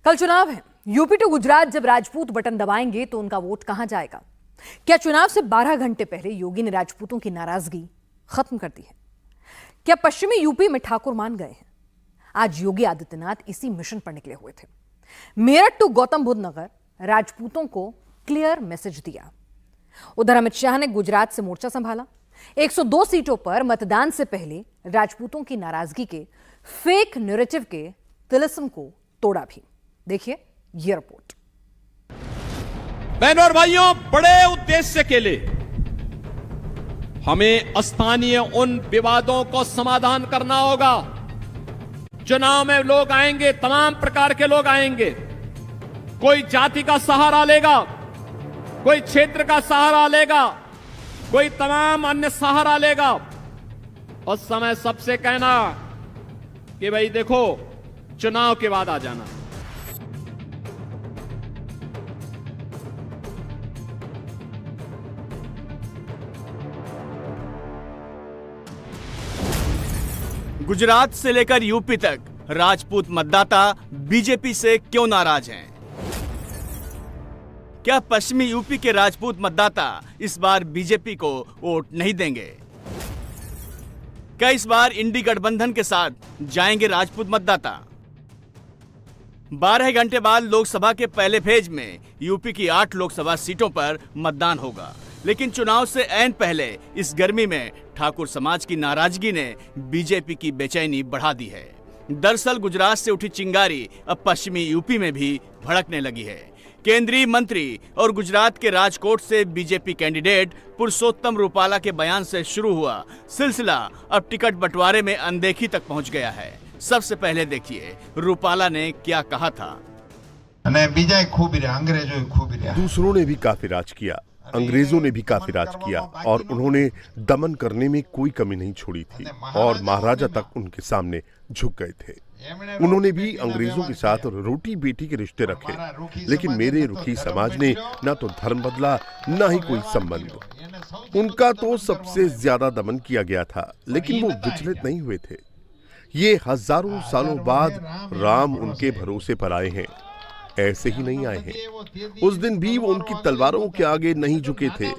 कल चुनाव है। यूपी टू गुजरात जब राजपूत बटन दबाएंगे तो उनका वोट कहां जाएगा? क्या चुनाव से 12 घंटे पहले योगी ने राजपूतों की नाराजगी खत्म कर दी है? क्या पश्चिमी यूपी में ठाकुर मान गए हैं? आज योगी आदित्यनाथ इसी मिशन पर निकले हुए थे। मेरठ टू गौतम बुद्ध नगर राजपूतों को क्लियर मैसेज दिया। उधर अमित शाह ने गुजरात से मोर्चा संभाला। 102 सीटों पर मतदान से पहले राजपूतों की नाराजगी के फेक नैरेटिव के तिलिस्म को तोड़ा भी। देखिए ये रिपोर्ट। बहनों और भाइयों, बड़े उद्देश्य के लिए हमें स्थानीय उन विवादों को समाधान करना होगा। चुनाव में लोग आएंगे, तमाम प्रकार के लोग आएंगे। कोई जाति का सहारा लेगा, कोई क्षेत्र का सहारा लेगा, कोई तमाम अन्य सहारा लेगा। उस समय सबसे कहना कि भाई देखो, चुनाव के बाद आ जाना। गुजरात से लेकर यूपी तक राजपूत मतदाता बीजेपी से क्यों नाराज हैं? क्या पश्चिमी यूपी के राजपूत मतदाता इस बार बीजेपी को वोट नहीं देंगे? क्या इस बार इंडी गठबंधन के साथ जाएंगे राजपूत मतदाता? 12 घंटे बाद लोकसभा के पहले फेज में यूपी की 8 लोकसभा सीटों पर मतदान होगा, लेकिन चुनाव से ऐन पहले इस गर्मी में ठाकुर समाज की नाराजगी ने बीजेपी की बेचैनी बढ़ा दी है। दरअसल गुजरात से उठी चिंगारी अब पश्चिमी यूपी में भी भड़कने लगी है। केंद्रीय मंत्री और गुजरात के राजकोट से बीजेपी कैंडिडेट पुरुषोत्तम रूपाला के बयान से शुरू हुआ सिलसिला अब टिकट बंटवारे में अनदेखी तक पहुंच गया है। सबसे पहले देखिए रूपाला ने क्या कहा था। दूसरों ने भी काफी राज किया, अंग्रेजों ने भी काफी राज किया और उन्होंने दमन करने में कोई कमी नहीं छोड़ी थी और महाराजा तक उनके सामने झुक गए थे। उन्होंने भी अंग्रेजों के साथ रोटी बेटी के रिश्ते रखे, लेकिन मेरे रुखी समाज ने ना तो धर्म बदला ना ही कोई संबंध। उनका तो सबसे ज्यादा दमन किया गया था, लेकिन वो विचलित नहीं हुए थे। ये हजारों सालों बाद राम उनके भरोसे पर आए हैं, ऐसे ही नहीं आए हैं। उस दिन भी वो उनकी तलवारों के आगे नहीं झुके थे।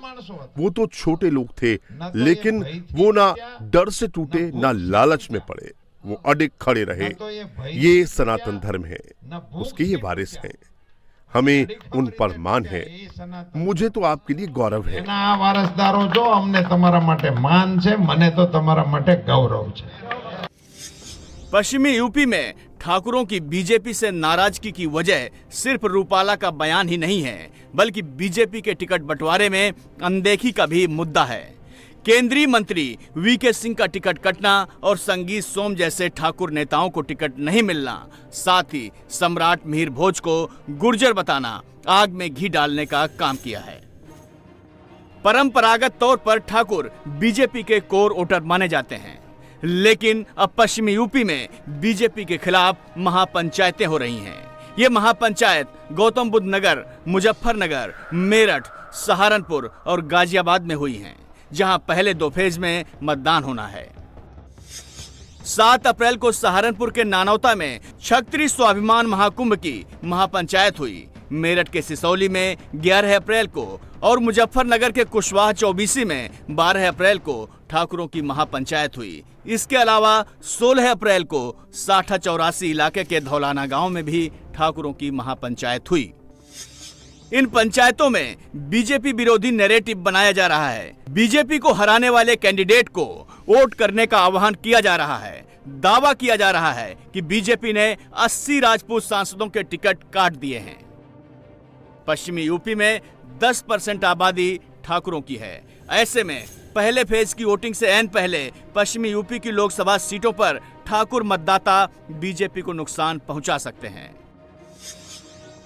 वो तो छोटे लोग थे, लेकिन वो ना डर से टूटे ना लालच में पड़े। वो अडिग खड़े रहे। ये सनातन धर्म है, उसके ये वारिस हैं। हमें उन पर मान है। मुझे तो आपके लिए गौरव है। वारसदारो जो हमने तुम्हारा माटे मान छे, मने तो तुम्हारा माटे गौरव छे। पश्चिमी यूपी में ठाकुरों की बीजेपी से नाराजगी की वजह सिर्फ रूपाला का बयान ही नहीं है, बल्कि बीजेपी के टिकट बंटवारे में अनदेखी का भी मुद्दा है। केंद्रीय मंत्री वीके सिंह का टिकट कटना और संगीत सोम जैसे ठाकुर नेताओं को टिकट नहीं मिलना, साथ ही सम्राट मिहिर भोज को गुर्जर बताना आग में घी डालने का काम किया है। परंपरागत तौर पर ठाकुर बीजेपी के कोर वोटर माने जाते हैं, लेकिन अब पश्चिमी यूपी में बीजेपी के खिलाफ महापंचायतें हो रही हैं। ये महापंचायत गौतम बुद्ध नगर, मुजफ्फरनगर, मेरठ, सहारनपुर और गाजियाबाद में हुई हैं, जहां पहले 2 फेज में मतदान होना है। 7 अप्रैल को सहारनपुर के नानौता में क्षत्रिय स्वाभिमान महाकुंभ की महापंचायत हुई। मेरठ के सिसौली में 11 अप्रैल को और मुजफ्फरनगर के कुशवाहा चौबीसी में 12 अप्रैल को ठाकुरों की महापंचायत हुई। इसके अलावा 16 अप्रैल को साठा चौरासी इलाके के धौलाना गांव में भी ठाकुरों की महापंचायत हुई। इन पंचायतों में बीजेपी विरोधी नैरेटिव बनाया जा रहा है। बीजेपी को हराने वाले कैंडिडेट को वोट करने का आह्वान किया जा रहा है। दावा किया जा रहा है कि बीजेपी ने 80 राजपूत सांसदों के टिकट काट दिए हैं। पश्चिमी यूपी में 10% आबादी ठाकुरों की है। ऐसे में पहले फेज की वोटिंग से ऐन पहले पश्चिमी यूपी की लोकसभा सीटों पर ठाकुर मतदाता बीजेपी को नुकसान पहुंचा सकते हैं।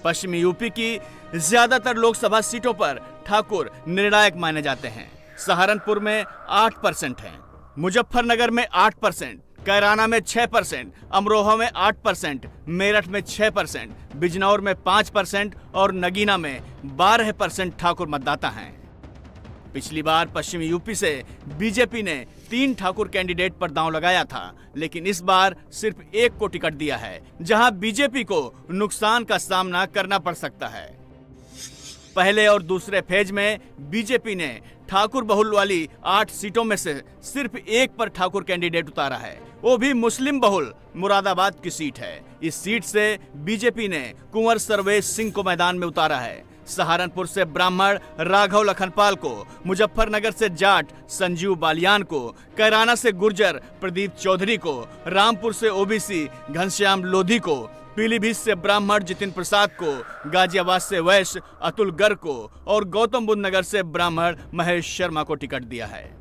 पश्चिमी यूपी की ज्यादातर लोकसभा सीटों पर ठाकुर निर्णायक माने जाते हैं। सहारनपुर में 8% हैं, मुजफ्फरनगर में 8%, कैराना में 6%, अमरोहा में 8%, मेरठ में 6%, बिजनौर में 5% और नगीना में 12% ठाकुर मतदाता हैं। पिछली बार पश्चिमी यूपी से बीजेपी ने 3 ठाकुर कैंडिडेट पर दांव लगाया था, लेकिन इस बार सिर्फ एक को टिकट दिया है, जहां बीजेपी को नुकसान का सामना करना पड़ सकता है। पहले और दूसरे फेज में बीजेपी ने ठाकुर बहुल वाली 8 सीटों में से सिर्फ एक पर ठाकुर कैंडिडेट उतारा है, वो भी मुस्लिम बहुल मुरादाबाद की सीट है। इस सीट से बीजेपी ने कुंवर सर्वेश सिंह को मैदान में उतारा है। सहारनपुर से ब्राह्मण राघव लखनपाल को, मुजफ्फरनगर से जाट संजीव बालियान को, कैराना से गुर्जर प्रदीप चौधरी को, रामपुर से ओबीसी घनश्याम लोधी को, पीलीभीत से ब्राह्मण जितिन प्रसाद को, गाजियाबाद से वैश्य अतुल गर्ग को और गौतम बुद्ध नगर से ब्राह्मण महेश शर्मा को टिकट दिया है।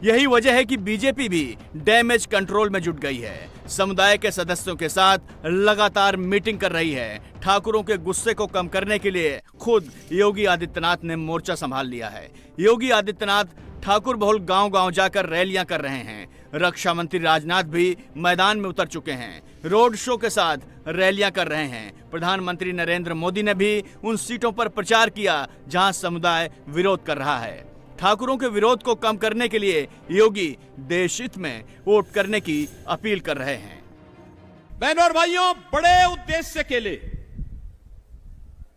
यही वजह है कि बीजेपी भी डैमेज कंट्रोल में जुट गई है। समुदाय के सदस्यों के साथ लगातार मीटिंग कर रही है। ठाकुरों के गुस्से को कम करने के लिए खुद योगी आदित्यनाथ ने मोर्चा संभाल लिया है। योगी आदित्यनाथ ठाकुर बहुल गांव-गांव जाकर रैलियां कर रहे हैं। रक्षा मंत्री राजनाथ भी मैदान में उतर चुके हैं, रोड शो के साथ रैलियां कर रहे हैं। प्रधानमंत्री नरेंद्र मोदी ने भी उन सीटों पर प्रचार किया जहां समुदाय विरोध कर रहा है। ठाकुरों के विरोध को कम करने के लिए योगी देश हित में वोट करने की अपील कर रहे हैं। बहनों और भाइयों, बड़े उद्देश्य के लिए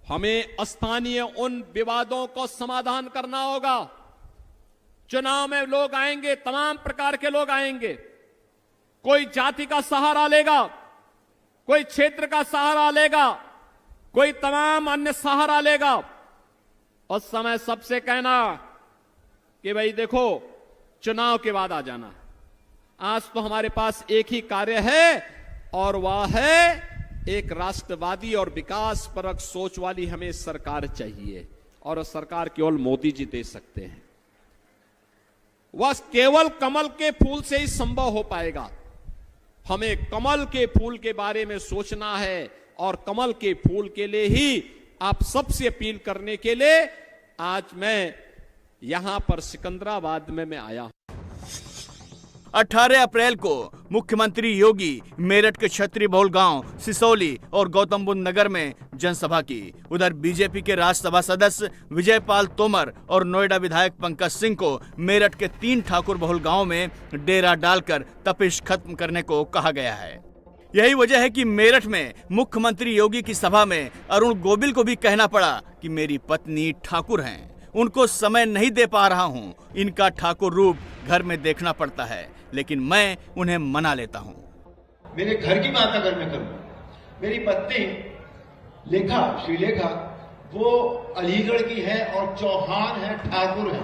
हमें स्थानीय उन विवादों को समाधान करना होगा। चुनाव में लोग आएंगे, तमाम प्रकार के लोग आएंगे। कोई जाति का सहारा लेगा, कोई क्षेत्र का सहारा लेगा, कोई तमाम अन्य सहारा लेगा। उस समय सबसे कहना कि भाई देखो, चुनाव के बाद आ जाना। आज तो हमारे पास एक ही कार्य है और वह है एक राष्ट्रवादी और विकास परक सोच वाली हमें सरकार चाहिए, और सरकार केवल मोदी जी दे सकते हैं। वह केवल कमल के फूल से ही संभव हो पाएगा। हमें कमल के फूल के बारे में सोचना है और कमल के फूल के लिए ही आप सबसे अपील करने के लिए आज मैं यहां पर सिकंदराबाद में मैं आया। 18 अप्रैल को मुख्यमंत्री योगी मेरठ के क्षत्रिय बहुल गांव सिसौली और गौतम बुद्ध नगर में जनसभा की। उधर बीजेपी के राज्यसभा सदस्य विजयपाल तोमर और नोएडा विधायक पंकज सिंह को मेरठ के 3 ठाकुर बहुल गांव में डेरा डालकर तपिश खत्म करने को कहा गया है। यही वजह है कि मेरठ में मुख्यमंत्री योगी की सभा में अरुण गोविल को भी कहना पड़ा कि मेरी पत्नी ठाकुर हैं, उनको समय नहीं दे पा रहा हूं, इनका ठाकुर रूप घर में देखना पड़ता है, लेकिन मैं उन्हें मना लेता हूं। मेरे घर की बात अगर मैं करूं, मेरी पत्नी लेखा, श्रीलेखा, वो अलीगढ़ की है और चौहान है, ठाकुर है,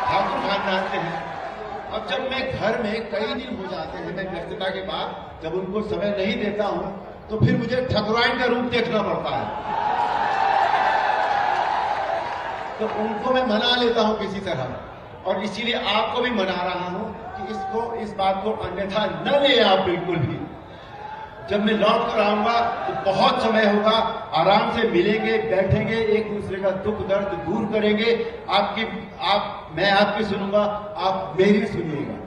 ठाकुर खानदान से है। अब जब मैं घर में कई दिन हो जाते हैं, मैं व्यस्तता के बाद जब उनको समय नहीं देता हूं, तो फिर मुझे ठाकुराइन का रूप देखना पड़ता है। तो उनको मैं मना लेता हूं किसी तरह, और इसीलिए आपको भी मना रहा हूं कि इस बात को अन्यथा न ले आप बिल्कुल भी। जब मैं लौट कर आऊंगा तो बहुत समय होगा, आराम से मिलेंगे, बैठेंगे, एक दूसरे का दुख दर्द दूर करेंगे। मैं आपकी सुनूंगा, आप मेरी सुनिएगा।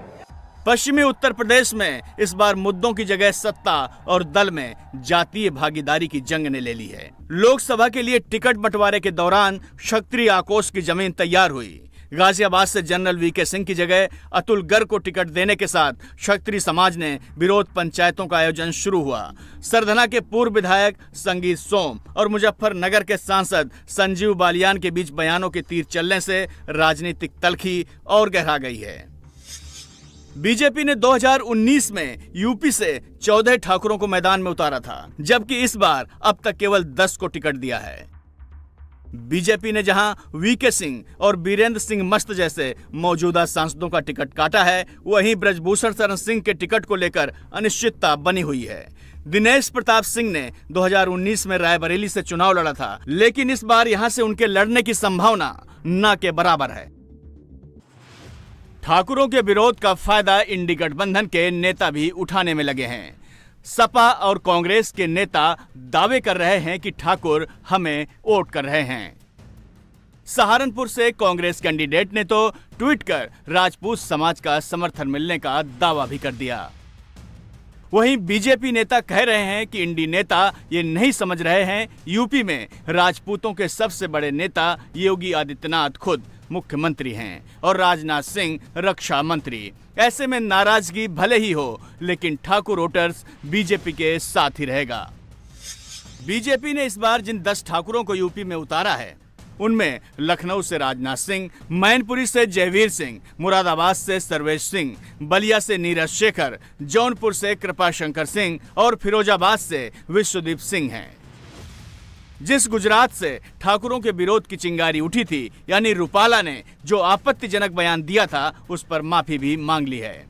पश्चिमी उत्तर प्रदेश में इस बार मुद्दों की जगह सत्ता और दल में जातीय भागीदारी की जंग ने ले ली है। लोकसभा के लिए टिकट बंटवारे के दौरान क्षत्रिय आक्रोश की जमीन तैयार हुई। गाजियाबाद से जनरल वीके सिंह की जगह अतुल गर्ग को टिकट देने के साथ क्षत्रिय समाज ने विरोध पंचायतों का आयोजन शुरू हुआ। सरधना के पूर्व विधायक संगीत सोम और मुजफ्फरनगर के सांसद संजीव बालियान के बीच बयानों के तीर चलने से राजनीतिक तल्खी और गहरा गई है। बीजेपी ने 2019 में यूपी से 14 ठाकुरों को मैदान में उतारा था, जबकि इस बार अब तक केवल 10 को टिकट दिया है। बीजेपी ने जहां वीके सिंह और बीरेंद्र सिंह मस्त जैसे मौजूदा सांसदों का टिकट काटा है, वहीं ब्रजभूषण शरण सिंह के टिकट को लेकर अनिश्चितता बनी हुई है। दिनेश प्रताप सिंह ने 2019 में रायबरेली से चुनाव लड़ा था, लेकिन इस बार यहां से उनके लड़ने की संभावना न के बराबर है। ठाकुरों के विरोध का फायदा इंडी गठबंधन के नेता भी उठाने में लगे हैं। सपा और कांग्रेस के नेता दावे कर रहे हैं कि ठाकुर हमें वोट कर रहे हैं। सहारनपुर से कांग्रेस कैंडिडेट ने तो ट्वीट कर राजपूत समाज का समर्थन मिलने का दावा भी कर दिया। वहीं बीजेपी नेता कह रहे हैं कि इंडी नेता ये नहीं समझ रहे हैं यूपी में राजपूतों के सबसे बड़े नेता योगी आदित्यनाथ खुद मुख्यमंत्री हैं और राजनाथ सिंह रक्षा मंत्री। ऐसे में नाराजगी भले ही हो, लेकिन ठाकुर वोटर्स बीजेपी के साथ ही रहेगा। बीजेपी ने इस बार जिन 10 ठाकुरों को यूपी में उतारा है, उनमें लखनऊ से राजनाथ सिंह, मैनपुरी से जयवीर सिंह, मुरादाबाद से सर्वेश सिंह, बलिया से नीरज शेखर, जौनपुर से कृपाशंकर सिंह और फिरोजाबाद से विश्वदीप सिंह हैं। जिस गुजरात से ठाकुरों के विरोध की चिंगारी उठी थी, यानी रूपाला ने जो आपत्तिजनक बयान दिया था, उस पर माफी भी मांग ली है।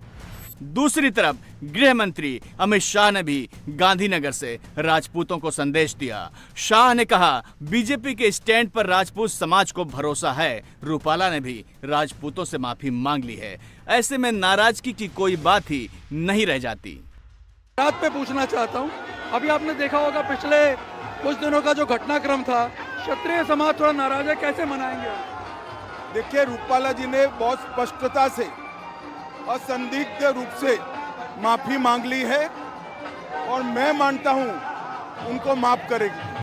दूसरी तरफ गृह मंत्री अमित शाह ने भी गांधीनगर से राजपूतों को संदेश दिया। शाह ने कहा, बीजेपी के स्टैंड पर राजपूत समाज को भरोसा है। रूपाला ने भी राजपूतों से माफी मांग ली है। ऐसे में नाराजगी की कोई बात ही नहीं रह जाती। बात पे पूछना चाहता हूँ, अभी आपने देखा होगा पिछले कुछ दिनों का जो घटनाक्रम था, क्षत्रिय समाज थोड़ा नाराज है, कैसे मनाएंगे? देखिए, रूपाला जी ने बहुत स्पष्टता से असंदिग्ध रूप से माफी मांग ली है और मैं मानता हूं उनको माफ करेगी।